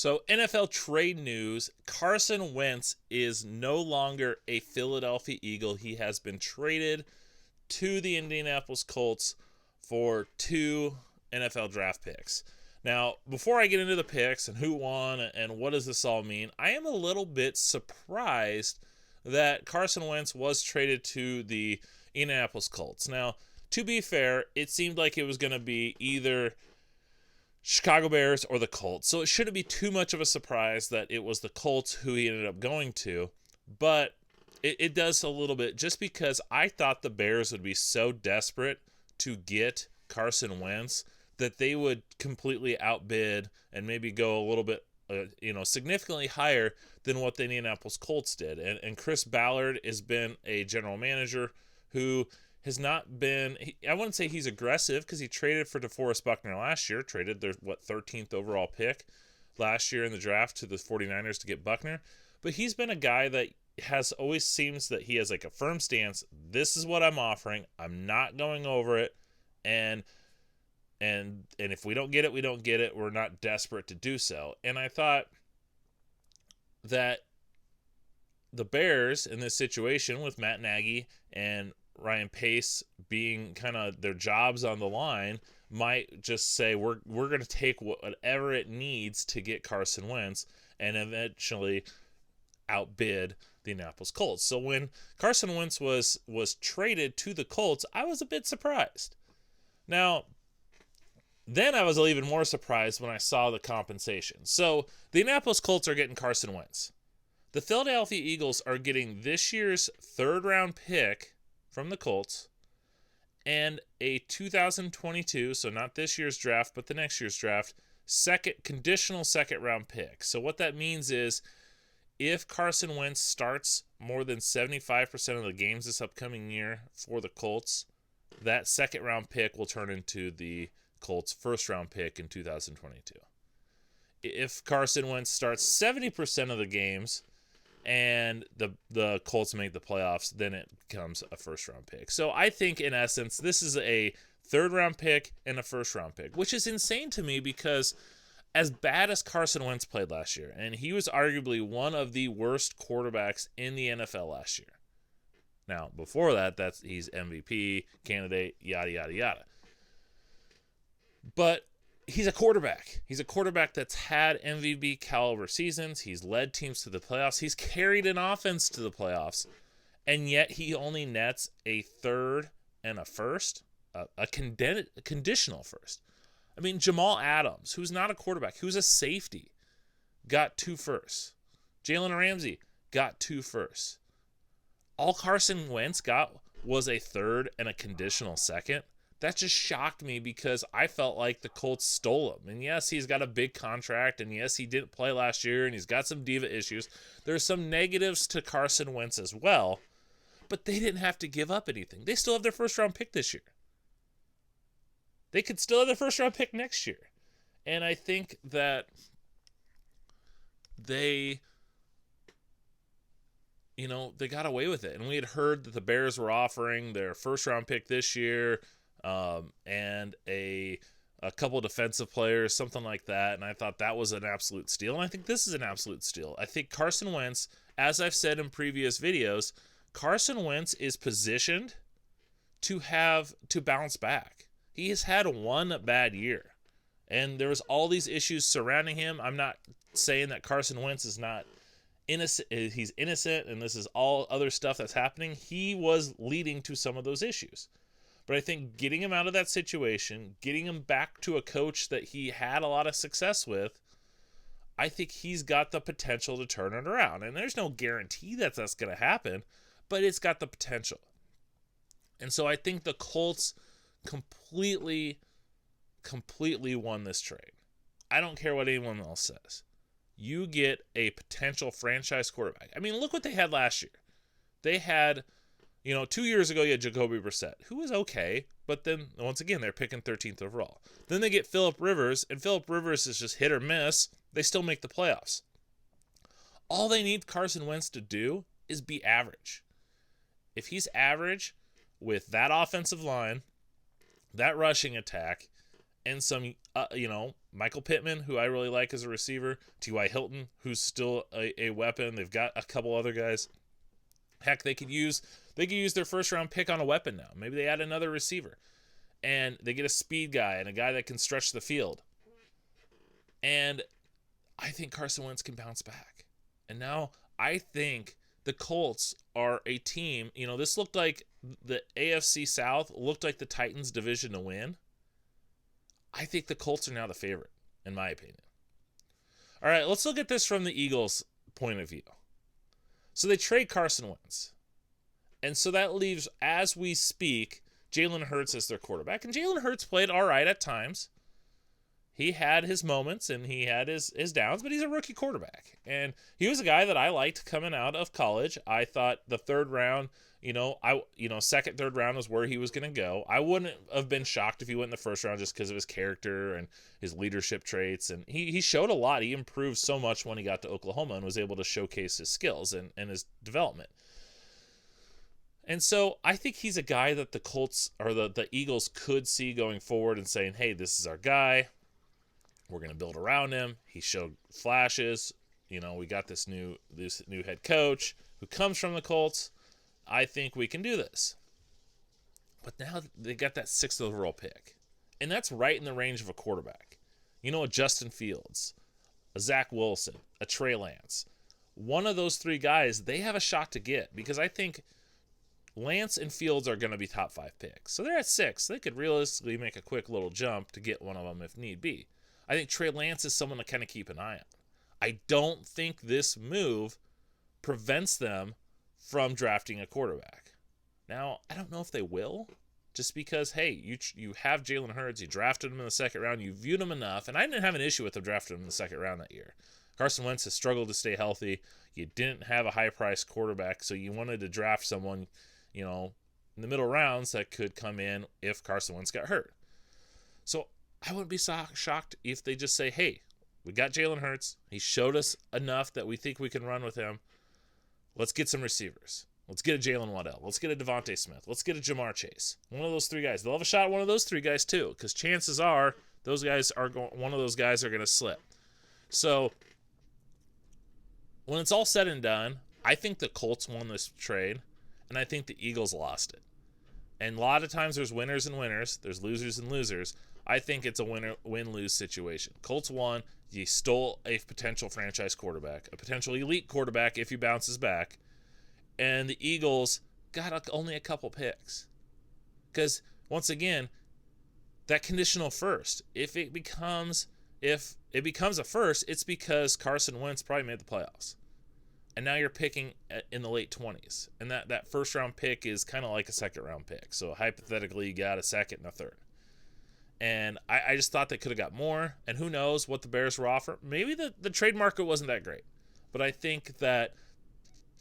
So, NFL trade news, Carson Wentz is no longer a Philadelphia Eagle. He has been traded to the Indianapolis Colts for 2 NFL draft picks. Now, before I get into the picks and who won and what does this all mean, I am a little bit surprised that Carson Wentz was traded to the Indianapolis Colts. Now, to be fair, it seemed like it was going to be either Chicago Bears or the Colts. So it shouldn't be too much of a surprise that it was the Colts who he ended up going to. But it does a little bit just because I thought the Bears would be so desperate to get Carson Wentz that they would completely outbid and maybe go a little bit, significantly higher than what the Indianapolis Colts did. And Chris Ballard has been a general manager who has not been, I wouldn't say he's aggressive because he traded for DeForest Buckner last year, traded their 13th overall pick last year in the draft to the 49ers to get Buckner. But he's been a guy that has always seems that he has like a firm stance. This is what I'm offering. I'm not going over it. And if we don't get it, we don't get it. We're not desperate to do so. And I thought that the Bears in this situation with Matt Nagy and Ryan Pace being kind of their jobs on the line might just say we're going to take whatever it needs to get Carson Wentz and eventually outbid the Indianapolis Colts. So when Carson Wentz was traded to the Colts, I was a bit surprised. Now, then I was even more surprised when I saw the compensation. So the Indianapolis Colts are getting Carson Wentz. The Philadelphia Eagles are getting this year's 3rd round pick from the Colts and a 2022, so not this year's draft, but the next year's draft, conditional second round pick. So what that means is if Carson Wentz starts more than 75% of the games this upcoming year for the Colts, that second round pick will turn into the Colts' first round pick in 2022. If Carson Wentz starts 70% of the games and the Colts make the playoffs, then it becomes a first-round pick. So I think, in essence, this is a third-round pick and a first-round pick, which is insane to me because as bad as Carson Wentz played last year, and he was arguably one of the worst quarterbacks in the NFL last year. Now, before that, he's MVP, candidate, yada, yada, yada. But he's a quarterback. He's a quarterback that's had MVP caliber seasons. He's led teams to the playoffs. He's carried an offense to the playoffs. And yet he only nets a third and a first, a conditional first. I mean, Jamal Adams, who's not a quarterback, who's a safety, got 2 firsts. Jalen Ramsey got 2 firsts. All Carson Wentz got was a third and a conditional second. That just shocked me because I felt like the Colts stole him. And yes, he's got a big contract, and yes, he didn't play last year, and he's got some diva issues. There's some negatives to Carson Wentz as well, but they didn't have to give up anything. They still have their first-round pick this year. They could still have their first-round pick next year. And I think that they got away with it. And we had heard that the Bears were offering their first-round pick this year, and a couple defensive players, something like that. And I thought that was an absolute steal. And I think this is an absolute steal. I think Carson Wentz, as I've said in previous videos, Carson Wentz is positioned to bounce back. He has had one bad year, and there was all these issues surrounding him. I'm not saying that Carson Wentz is not innocent. He's innocent, and this is all other stuff that's happening. He was leading to some of those issues. But I think getting him out of that situation, getting him back to a coach that he had a lot of success with, I think he's got the potential to turn it around. And there's no guarantee that that's going to happen, but it's got the potential. And so I think the Colts completely won this trade. I don't care what anyone else says. You get a potential franchise quarterback. I mean, look what they had last year. They had, 2 years ago, you had Jacoby Brissett, who was okay, but then, once again, they're picking 13th overall. Then they get Phillip Rivers, and Phillip Rivers is just hit or miss. They still make the playoffs. All they need Carson Wentz to do is be average. If he's average with that offensive line, that rushing attack, and some, Michael Pittman, who I really like as a receiver. T.Y. Hilton, who's still a weapon. They've got a couple other guys. Heck, they could use their first round pick on a weapon now. Maybe they add another receiver. And they get a speed guy and a guy that can stretch the field. And I think Carson Wentz can bounce back. And now I think the Colts are a team. This looked like the AFC South looked like the Titans division to win. I think the Colts are now the favorite, in my opinion. All right, let's look at this from the Eagles' point of view. So they trade Carson Wentz. And so that leaves, as we speak, Jalen Hurts as their quarterback. And Jalen Hurts played all right at times. He had his moments and he had his downs, but he's a rookie quarterback. And he was a guy that I liked coming out of college. I thought the third round, second, third round was where he was going to go. I wouldn't have been shocked if he went in the first round just because of his character and his leadership traits. And he showed a lot. He improved so much when he got to Oklahoma and was able to showcase his skills and his development. And so I think he's a guy that the Colts or the Eagles could see going forward and saying, hey, this is our guy. We're going to build around him. He showed flashes. We got this new head coach who comes from the Colts. I think we can do this. But now they got that 6th overall pick. And that's right in the range of a quarterback. A Justin Fields, a Zach Wilson, a Trey Lance. One of those three guys, they have a shot to get because I think Lance and Fields are going to be top 5 picks. So they're at 6. They could realistically make a quick little jump to get one of them if need be. I think Trey Lance is someone to kind of keep an eye on. I don't think this move prevents them from drafting a quarterback. Now, I don't know if they will, just because, hey, you have Jalen Hurts, you drafted him in the second round, you viewed him enough, and I didn't have an issue with them drafting him in the second round that year. Carson Wentz has struggled to stay healthy. You didn't have a high-priced quarterback, so you wanted to draft someone, in the middle rounds that could come in if Carson Wentz got hurt. So I wouldn't be shocked if they just say, hey, we got Jalen Hurts. He showed us enough that we think we can run with him. Let's get some receivers. Let's get a Jalen Waddell. Let's get a Devontae Smith. Let's get a Jamar Chase. One of those three guys. They'll have a shot at one of those three guys too, because chances are one of those guys are going to slip. So when it's all said and done, I think the Colts won this trade, and I think the Eagles lost it. And a lot of times there's winners and winners. There's losers and losers. I think it's a win-lose situation. Colts won. You stole a potential franchise quarterback, a potential elite quarterback if he bounces back. And the Eagles got only a couple picks. Because, once again, that conditional first, if it becomes a first, it's because Carson Wentz probably made the playoffs. And now you're picking in the late 20s. And that first-round pick is kind of like a second-round pick. So, hypothetically, you got a second and a third. And I just thought they could have got more. And who knows what the Bears were offering. Maybe the trade market wasn't that great. But I think that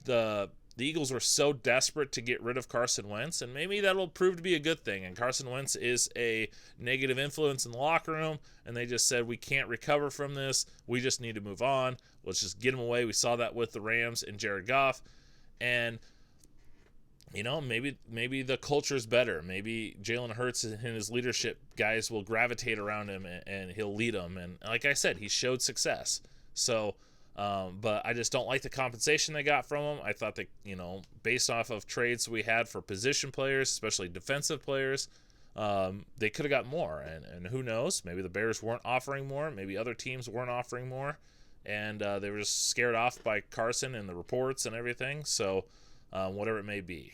the Eagles were so desperate to get rid of Carson Wentz. And maybe that'll prove to be a good thing. And Carson Wentz is a negative influence in the locker room. And they just said, we can't recover from this. We just need to move on. Let's just get him away. We saw that with the Rams and Jared Goff. And maybe the culture's better. Maybe Jalen Hurts and his leadership guys will gravitate around him and he'll lead them. And like I said, he showed success. So, but I just don't like the compensation they got from him. I thought that, based off of trades we had for position players, especially defensive players, they could have got more. And who knows? Maybe the Bears weren't offering more. Maybe other teams weren't offering more. And they were just scared off by Carson and the reports and everything. So, whatever it may be.